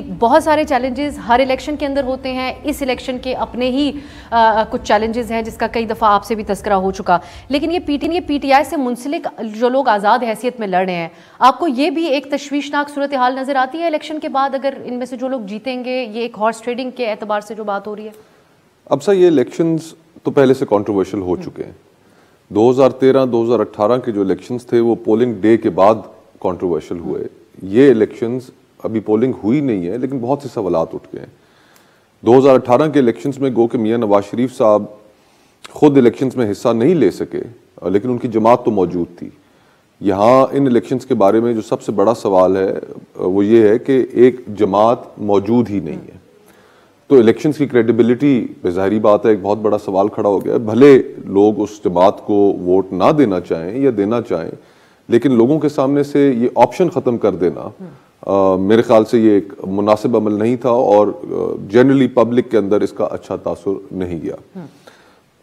بہت سارے چیلنجز ہر الیکشن کے اندر ہوتے ہیں. اس الیکشن کے اپنے ہی کچھ چیلنجز ہیں جس کا کئی دفعہ آپ سے بھی تذکرہ ہو چکا. لیکن یہ پی ٹی آئی سے منسلک جو لوگ آزاد حیثیت میں لڑ رہے ہیں, آپ کو یہ بھی ایک تشویشناک صورتحال نظر آتی ہے الیکشن کے بعد, اگر ان میں سے جو لوگ جیتیں گے, یہ ایک ہارس ٹریڈنگ کے اعتبار سے جو بات ہو رہی ہے؟ اب سر یہ الیکشنز تو پہلے سے کنٹروورشل ہو چکے ہیں. 2013-2018 کے جو الیکشنز تھے وہ پولنگ ڈے کے بعد کنٹروورشل ہوئے. یہ الیکشنز ابھی پولنگ ہوئی نہیں ہے لیکن بہت سے سوالات اٹھ گئے ہیں. 2018 کے الیکشنز میں گو کہ میاں نواز شریف صاحب خود الیکشنز میں حصہ نہیں لے سکے لیکن ان کی جماعت تو موجود تھی. یہاں ان الیکشنز کے بارے میں جو سب سے بڑا سوال ہے وہ یہ ہے کہ ایک جماعت موجود ہی نہیں ہے, تو الیکشنز کی کریڈیبلٹی پہ ظاہری بات ہے ایک بہت بڑا سوال کھڑا ہو گیا. بھلے لوگ اس جماعت کو ووٹ نہ دینا چاہیں یا دینا چاہیں, لیکن لوگوں کے سامنے سے یہ آپشن ختم کر دینا میرے خیال سے یہ ایک مناسب عمل نہیں تھا اور جنرلی پبلک کے اندر اس کا اچھا تاثر نہیں گیا.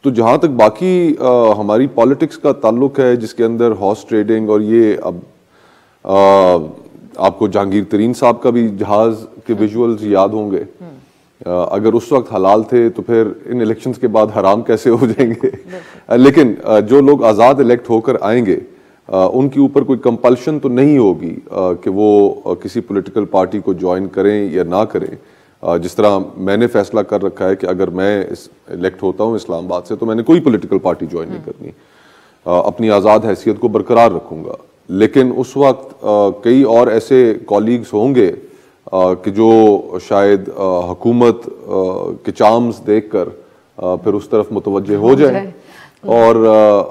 تو جہاں تک باقی ہماری پالیٹکس کا تعلق ہے جس کے اندر ہارس ٹریڈنگ اور یہ, اب آپ کو جہانگیر ترین صاحب کا بھی جہاز کے ویژولز یاد ہوں گے. اگر اس وقت حلال تھے تو پھر ان الیکشنز کے بعد حرام کیسے ہو جائیں گے. لیکن جو لوگ آزاد الیکٹ ہو کر آئیں گے ان کے اوپر کوئی کمپلشن تو نہیں ہوگی کہ وہ کسی پولیٹیکل پارٹی کو جوائن کریں یا نہ کریں. جس طرح میں نے فیصلہ کر رکھا ہے کہ اگر میں الیکٹ ہوتا ہوں اسلام آباد سے تو میں نے کوئی پولیٹیکل پارٹی جوائن نہیں کرنی, اپنی آزاد حیثیت کو برقرار رکھوں گا. لیکن اس وقت کئی اور ایسے کولیگز ہوں گے کہ جو شاید حکومت کے چارمز دیکھ کر پھر اس طرف متوجہ ہو جائیں, اور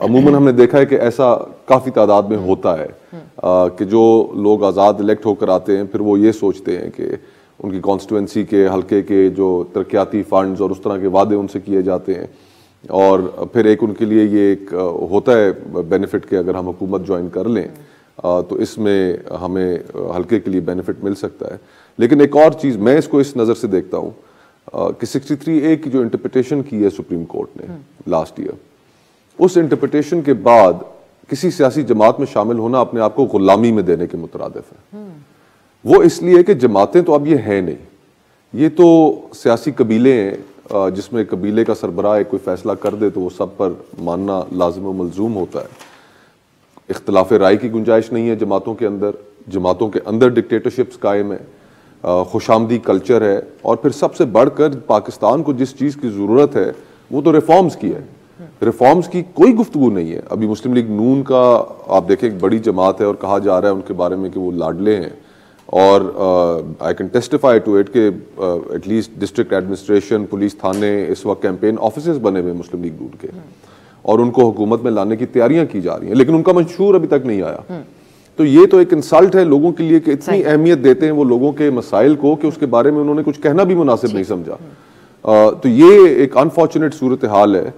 عموماً ہم نے دیکھا ہے کہ ایسا کافی تعداد میں ہوتا ہے کہ جو لوگ آزاد الیکٹ ہو کر آتے ہیں پھر وہ یہ سوچتے ہیں کہ ان کی کانسٹیٹوینسی کے حلقے کے جو ترقیاتی فنڈز اور اس طرح کے وعدے ان سے کیے جاتے ہیں, اور پھر ایک ان کے لیے یہ ایک ہوتا ہے بینیفٹ کہ اگر ہم حکومت جوائن کر لیں تو اس میں ہمیں حلقے کے لیے بینیفٹ مل سکتا ہے. لیکن ایک اور چیز میں اس کو اس نظر سے دیکھتا ہوں کہ 63A کی جو انٹرپریٹیشن کی ہے سپریم کورٹ نے لاسٹ ایئر, اس انٹرپریٹیشن کے بعد کسی سیاسی جماعت میں شامل ہونا اپنے آپ کو غلامی میں دینے کے مترادف ہے. وہ اس لیے کہ جماعتیں تو اب یہ ہیں نہیں, یہ تو سیاسی قبیلے ہیں جس میں قبیلے کا سربراہ کوئی فیصلہ کر دے تو وہ سب پر ماننا لازم و ملزوم ہوتا ہے. اختلاف رائے کی گنجائش نہیں ہے جماعتوں کے اندر, جماعتوں کے اندر ڈکٹیٹرشپس قائم ہے, خوش آمدی کلچر ہے, اور پھر سب سے بڑھ کر پاکستان کو جس چیز کی ضرورت ہے وہ تو ریفارمز کی ہے. ریفارمز کی کوئی گفتگو نہیں ہے. ابھی مسلم لیگ نون کا آپ دیکھیں ایک بڑی جماعت ہے اور کہا جا رہا ہے ان کے بارے میں کہ وہ لاڈلے ہیں, اور I can testify to it کہ at least district administration, police تھانے اس وقت کیمپین آفیسز بنے ہوئے مسلم لیگ نون کے, اور ان کو حکومت میں لانے کی تیاریاں کی جا رہی ہیں, لیکن ان کا منشور ابھی تک نہیں آیا. تو یہ تو ایک انسلٹ ہے لوگوں کے لیے کہ اتنی اہمیت دیتے ہیں وہ لوگوں کے مسائل کو کہ اس کے بارے میں انہوں نے کچھ کہنا بھی مناسب نہیں سمجھا. تو یہ ایک انفارچونیٹ صورتحال ہے.